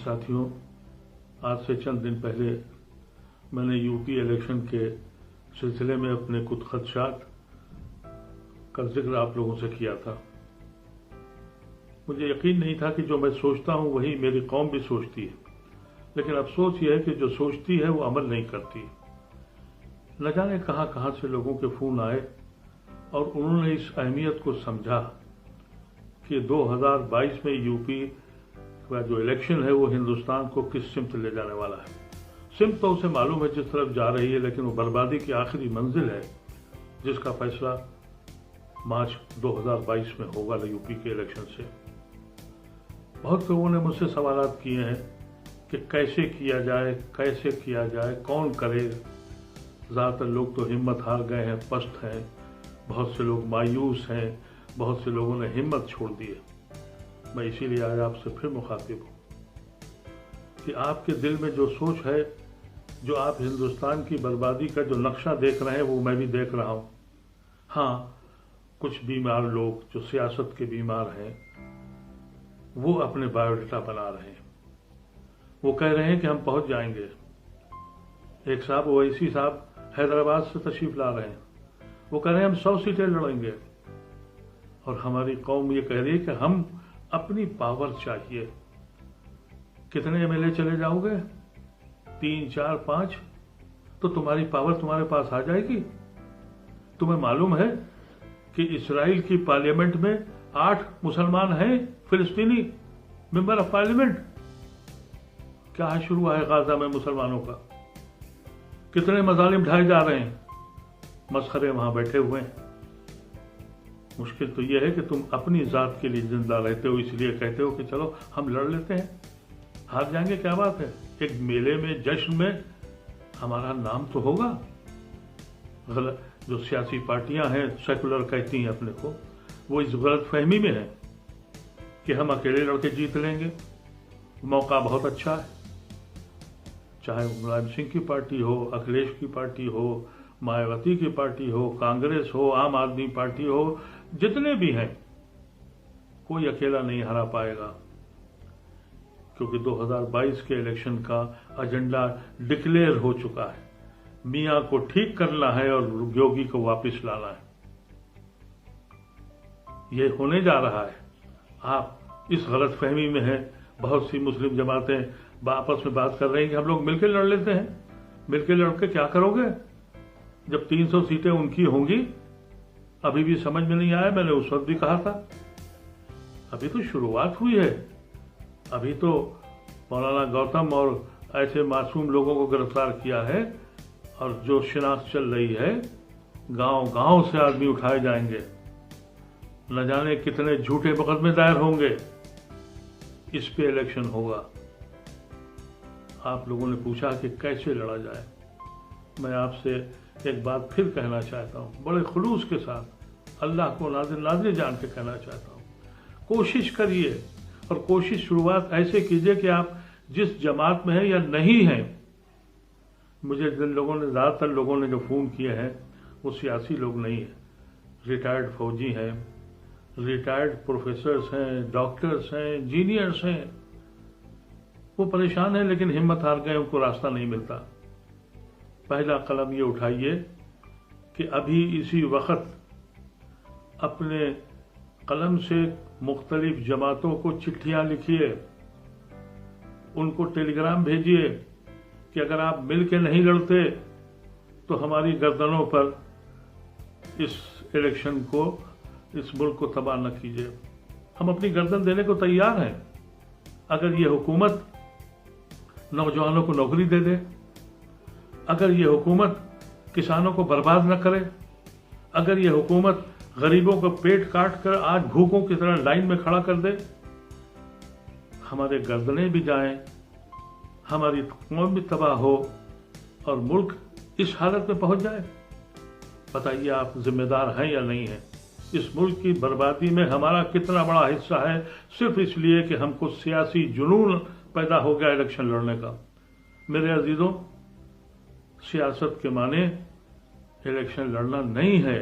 साथियों, आज से चंद दिन पहले मैंने यूपी इलेक्शन के सिलसिले में अपने कुछ खदशात का जिक्र आप लोगों से किया था। मुझे यकीन नहीं था कि जो मैं सोचता हूं वही मेरी कौम भी सोचती है, लेकिन अफसोस यह है कि जो सोचती है वो अमल नहीं करती। न जाने कहां कहां से लोगों के फोन आए और उन्होंने इस अहमियत को समझा कि 2022 में यूपी का जो इलेक्शन है वो हिंदुस्तान को किस सिमत ले जाने वाला है। सिमत तो उसे मालूम है जिस तरफ जा रही है, लेकिन वो बर्बादी की आखिरी मंजिल है जिसका फैसला मार्च 2022 में होगा यूपी के इलेक्शन से। बहुत लोगों ने मुझसे सवाल किए हैं कि कैसे किया जाए, कौन करे। ज़्यादातर लोग तो हिम्मत हार गए हैं, पस्त हैं, बहुत से लोग मायूस हैं, बहुत से लोगों ने हिम्मत छोड़ दी है। मैं इसीलिए आज आपसे फिर मुखातिब हूं कि आपके दिल में जो सोच है, जो आप हिंदुस्तान की बर्बादी का जो नक्शा देख रहे हैं वो मैं भी देख रहा हूं। हाँ, कुछ बीमार लोग जो सियासत के बीमार हैं वो अपने बायोडाटा बना रहे हैं। वो कह रहे हैं कि हम पहुंच जाएंगे। एक साहब ओवैसी साहब हैदराबाद से तशरीफ ला रहे हैं, वो कह रहे हैं हम 100 सीटें लड़ेंगे। और हमारी कौम ये कह रही है कि हम अपनी पावर चाहिए। कितने एमएलए चले जाओगे? 3, 4, 5? तो तुम्हारी पावर तुम्हारे पास आ जाएगी। तुम्हें मालूम है कि इजराइल की पार्लियामेंट में 8 मुसलमान हैं, फिलिस्तीनी मेंबर ऑफ पार्लियामेंट। क्या शुरू है गाजा में मुसलमानों का? कितने मजालिम ढाए जा रहे हैं, मस्खरे वहां बैठे हुए हैं। मुश्किल तो यह है कि तुम अपनी जात के लिए जिंदा रहते हो, इसलिए कहते हो कि चलो हम लड़ लेते हैं। हार जाएंगे क्या बात है? एक मेले में, जश्न में हमारा नाम तो होगा। गलत जो सियासी पार्टियां हैं, सेकुलर कहती हैं अपने को, वो इस गलत फहमी में है कि हम अकेले लड़के जीत लेंगे। मौका बहुत अच्छा है, चाहे मुलायम सिंह की पार्टी हो, अखिलेश की पार्टी हो, मायावती की पार्टी हो, कांग्रेस हो, आम आदमी पार्टी हो, जितने भी हैं, कोई अकेला नहीं हरा पाएगा। क्योंकि 2022 के इलेक्शन का एजेंडा डिक्लेयर हो चुका है। मियां को ठीक करना है और योगी को वापस लाना है। यह होने जा रहा है। आप इस गलत फहमी में हैं। बहुत सी मुस्लिम जमातें आपस में बात कर रही हैं कि हम लोग मिलकर लड़ लेते हैं। मिलकर लड़के क्या करोगे जब 300 सीटें उनकी होंगी? अभी भी समझ में नहीं आया। मैंने उस वक्त भी कहा था, अभी तो शुरुआत हुई है। अभी तो मौलाना गौतम और ऐसे मासूम लोगों को गिरफ्तार किया है और जो शिनाख्त चल रही है, गांव गांव से आदमी उठाए जाएंगे। न जाने कितने झूठे मुकदमे दायर होंगे। इस पे इलेक्शन होगा। आप लोगों ने पूछा कि कैसे लड़ा जाए। मैं आपसे एक बात फिर कहना चाहता हूं, बड़े खुलूस के साथ, अल्लाह को नाज़िर जान के कहना चाहता हूं। कोशिश करिए, और कोशिश शुरुआत ऐसे कीजिए कि आप जिस जमात में हैं या नहीं हैं। मुझे जिन लोगों ने, ज़्यादातर लोगों ने जो फोन किए हैं वो सियासी लोग नहीं हैं, रिटायर्ड फौजी हैं, रिटायर्ड प्रोफेसर्स हैं, डॉक्टर्स हैं, इंजीनियर्स हैं। वो परेशान हैं लेकिन हिम्मत हार गए, उनको रास्ता नहीं मिलता। पहला कलम ये उठाइए कि अभी इसी वक्त अपने कलम से मुख्तलिफ जमातों को चिट्ठियां लिखिए, उनको टेलीग्राम भेजिए कि अगर आप मिल के नहीं लड़ते तो हमारी गर्दनों पर इस इलेक्शन को, इस मुल्क को तबाह न कीजिए। हम अपनी गर्दन देने को तैयार हैं अगर ये हुकूमत नौजवानों को नौकरी दे दे, अगर ये हुकूमत किसानों को बर्बाद न करे, अगर ये हुकूमत गरीबों को पेट काट कर आज भूखों की तरह लाइन में खड़ा कर दे। हमारे गर्दनें भी जाएं, हमारी कौम भी तबाह हो और मुल्क इस हालत में पहुंच जाए। बताइए आप जिम्मेदार हैं या नहीं हैं? इस मुल्क की बर्बादी में हमारा कितना बड़ा हिस्सा है, सिर्फ इसलिए कि हमको सियासी जुनून पैदा हो गया इलेक्शन लड़ने का। मेरे अजीजों, सियासत के माने इलेक्शन लड़ना नहीं है।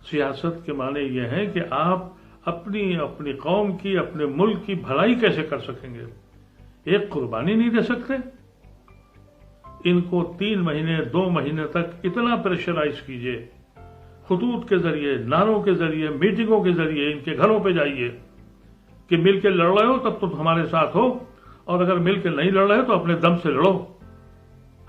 सियासत के माने यह है कि आप अपनी कौम की, अपने मुल्क की भलाई कैसे कर सकेंगे, एक कुर्बानी नहीं दे सकते? इनको 3 महीने 2 महीने तक इतना प्रेशराइज कीजिए, खतूत के जरिए, नारों के जरिए, मीटिंगों के जरिए इनके घरों पे जाइए कि मिल के लड़ रहे हो तब तुम हमारे साथ हो, और अगर मिल के नहीं लड़ रहे हो तो अपने दम से लड़ो।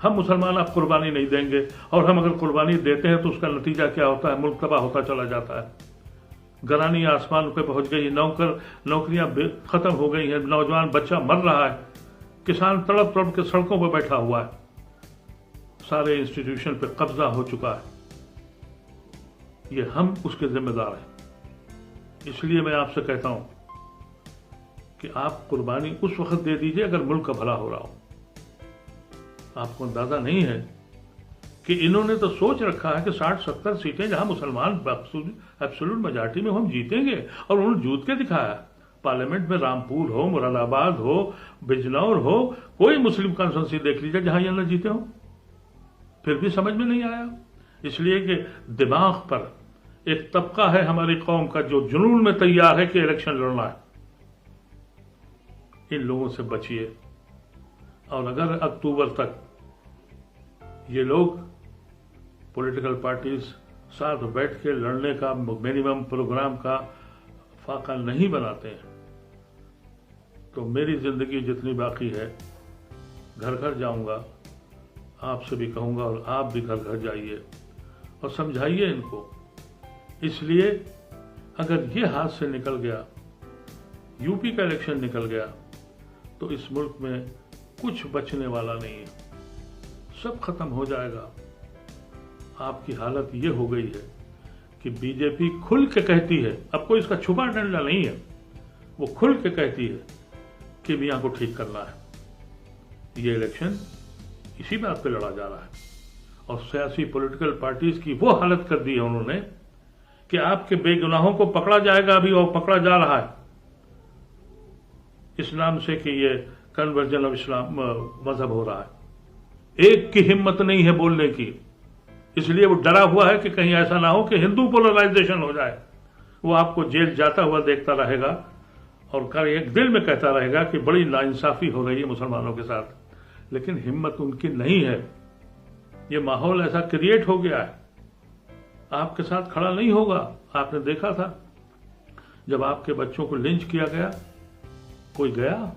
हम मुसलमान आप कुर्बानी नहीं देंगे, और हम अगर कुर्बानी देते हैं तो उसका नतीजा क्या होता है? मुल्क तबाह होता चला जाता है। गरानी आसमान पे पहुंच गई, नौकरियां खत्म हो गई हैं, नौजवान बच्चा मर रहा है, किसान तड़प तड़प के सड़कों पर बैठा हुआ है, सारे इंस्टीट्यूशन पे कब्जा हो चुका है। ये हम उसके जिम्मेदार हैं। इसलिए मैं आपसे कहता हूं कि आप कुर्बानी उस वक्त दे दीजिए अगर मुल्क का भला हो रहा हो। आपको अंदाजा नहीं है कि इन्होंने तो सोच रखा है कि 60-70 सीटें जहां मुसलमान एब्सोल्यूट मेजॉरिटी में हम जीतेंगे, और उन्होंने जीत के दिखाया। पार्लियामेंट में रामपुर हो, मुरादाबाद हो, बिजनौर हो, कोई मुस्लिम कॉन्स्टिट्यूंसी देख लीजिए जहां ये न जीते हो, फिर भी समझ में नहीं आया। इसलिए कि दिमाग पर एक तबका है हमारी कौम का जो जुनून में तैयार है कि इलेक्शन लड़ना है। इन लोगों से बचिए, और अगर अक्टूबर तक ये लोग पॉलिटिकल पार्टीज साथ बैठ के लड़ने का मिनिमम प्रोग्राम का फाका नहीं बनाते हैं तो मेरी जिंदगी जितनी बाकी है, घर घर जाऊंगा, आपसे भी कहूंगा और आप भी घर घर जाइए और समझाइए इनको। इसलिए अगर ये हाथ से निकल गया, यूपी का इलेक्शन निकल गया, तो इस मुल्क में कुछ बचने वाला नहीं है, सब खत्म हो जाएगा। आपकी हालत ये हो गई है कि बीजेपी खुल के कहती है, अब कोई इसका छुपा डंडा नहीं है, वो खुल के कहती है कि मियां को ठीक करना है। ये इलेक्शन इसी बात पे लड़ा जा रहा है, और सियासी पॉलिटिकल पार्टीज की वो हालत कर दी है उन्होंने कि आपके बेगुनाहों को पकड़ा जाएगा अभी, और पकड़ा जा रहा है इस नाम से कि ये कन्वर्जन ऑफ इस्लाम मजहब हो रहा है। एक की हिम्मत नहीं है बोलने की, इसलिए वो डरा हुआ है कि कहीं ऐसा ना हो कि हिंदू पोलराइजेशन हो जाए। वो आपको जेल जाता हुआ देखता रहेगा और एक दिल में कहता रहेगा कि बड़ी नाइंसाफी हो रही है मुसलमानों के साथ, लेकिन हिम्मत उनकी नहीं है। ये माहौल ऐसा क्रिएट हो गया है, आपके साथ खड़ा नहीं होगा। आपने देखा था जब आपके बच्चों को लिंच किया गया, कोई गया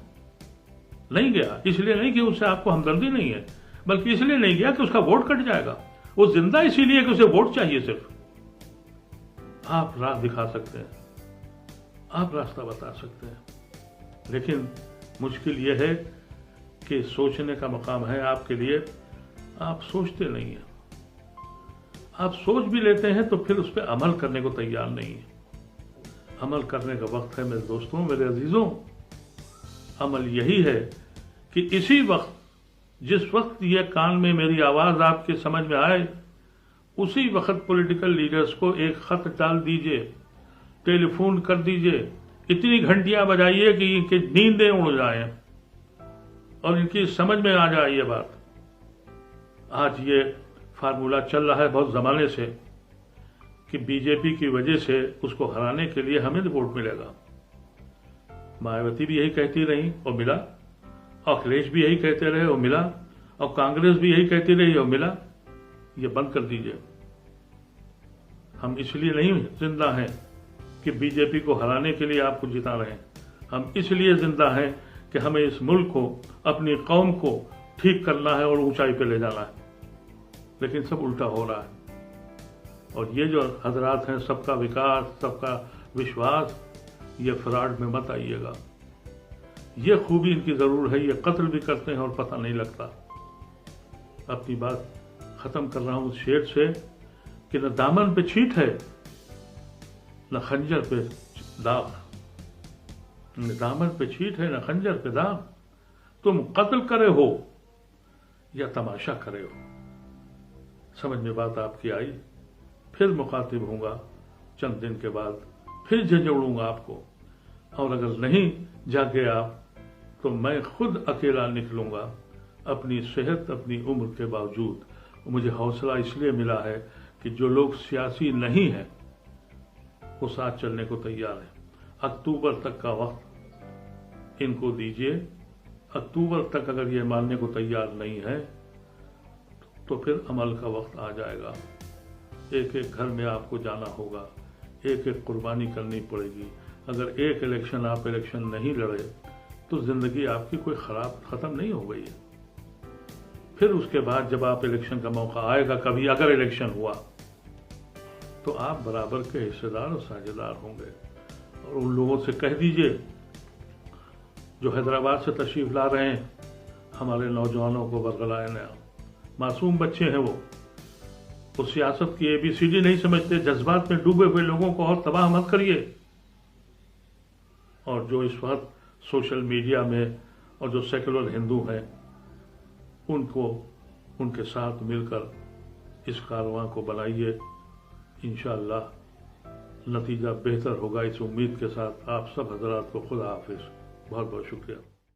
नहीं गया, इसलिए नहीं कि उससे आपको हमदर्दी नहीं है, बल्कि इसलिए नहीं गया कि उसका वोट कट जाएगा। वो जिंदा इसीलिए कि उसे वोट चाहिए सिर्फ। आप राह दिखा सकते हैं, आप रास्ता बता सकते हैं, लेकिन मुश्किल यह है कि सोचने का मकाम है आपके लिए, आप सोचते नहीं हैं। आप सोच भी लेते हैं तो फिर उस पर अमल करने को तैयार नहीं है। अमल करने का वक्त है मेरे दोस्तों, मेरे अजीजों। अमल यही है कि इसी वक्त, जिस वक्त यह कान में मेरी आवाज आपके समझ में आए, उसी वक्त पॉलिटिकल लीडर्स को एक खत डाल दीजिए, टेलीफोन कर दीजिए, इतनी घंटियां बजाइए कि इनकी नींदें उड़ जाएं और इनकी समझ में आ जाए ये बात। आज ये फार्मूला चल रहा है बहुत जमाने से कि बीजेपी की वजह से उसको हराने के लिए हमें वोट मिलेगा। मायावती भी यही कहती रही और मिला, अखिलेश भी यही कहते रहे और मिला, और कांग्रेस भी यही कहती रही और मिला। ये बंद कर दीजिए। हम इसलिए नहीं जिंदा हैं कि बीजेपी को हराने के लिए आपको जिता रहे हैं, हम इसलिए जिंदा हैं कि हमें इस मुल्क को, अपनी कौम को ठीक करना है और ऊंचाई पे ले जाना है। लेकिन सब उल्टा हो रहा है, और ये जो हजरात हैं, सबका विकास, सबका विश्वास, ये फ्रॉड में मत आइएगा। ये खूबी इनकी जरूर है, ये कत्ल भी करते हैं और पता नहीं लगता। अपनी बात खत्म कर रहा हूं उस शेर से कि न दामन पे छींट है, न खंजर पे दाग। न दामन पे छींट है, न खंजर पे दाग। तुम कत्ल करे हो या तमाशा करे हो। समझ में बात आपकी आई? फिर मुखातिब होऊंगा चंद दिन के बाद, फिर झंझोड़ूंगा आपको, और अगर नहीं जागे आप तो मैं खुद अकेला निकलूंगा अपनी सेहत, अपनी उम्र के बावजूद। मुझे हौसला इसलिए मिला है कि जो लोग सियासी नहीं हैं वो साथ चलने को तैयार है। अक्टूबर तक का वक्त इनको दीजिए, अक्टूबर तक अगर ये मानने को तैयार नहीं है तो फिर अमल का वक्त आ जाएगा। एक एक घर में आपको जाना होगा, एक एक कुर्बानी करनी पड़ेगी। अगर एक इलेक्शन आप इलेक्शन नहीं लड़े तो जिंदगी आपकी कोई खत्म नहीं हो गई है। फिर उसके बाद जब आप इलेक्शन का मौका आएगा कभी, अगर इलेक्शन हुआ, तो आप बराबर के हिस्सेदार और साझेदार होंगे। और उन लोगों से कह दीजिए जो हैदराबाद से तशरीफ ला रहे हैं, हमारे नौजवानों को बरगलाए नया, मासूम बच्चे हैं वो सियासत की ABCD नहीं समझते, जज्बात में डूबे हुए लोगों को और तबाह मत करिए। और जो इस वक्त सोशल मीडिया में और जो सेकुलर हिंदू हैं, उनको उनके साथ मिलकर इस कारवां को बनाइए। इंशाअल्लाह नतीजा बेहतर होगा, इस उम्मीद के साथ आप सब हजरात को खुदा हाफिज। बहुत बहुत शुक्रिया।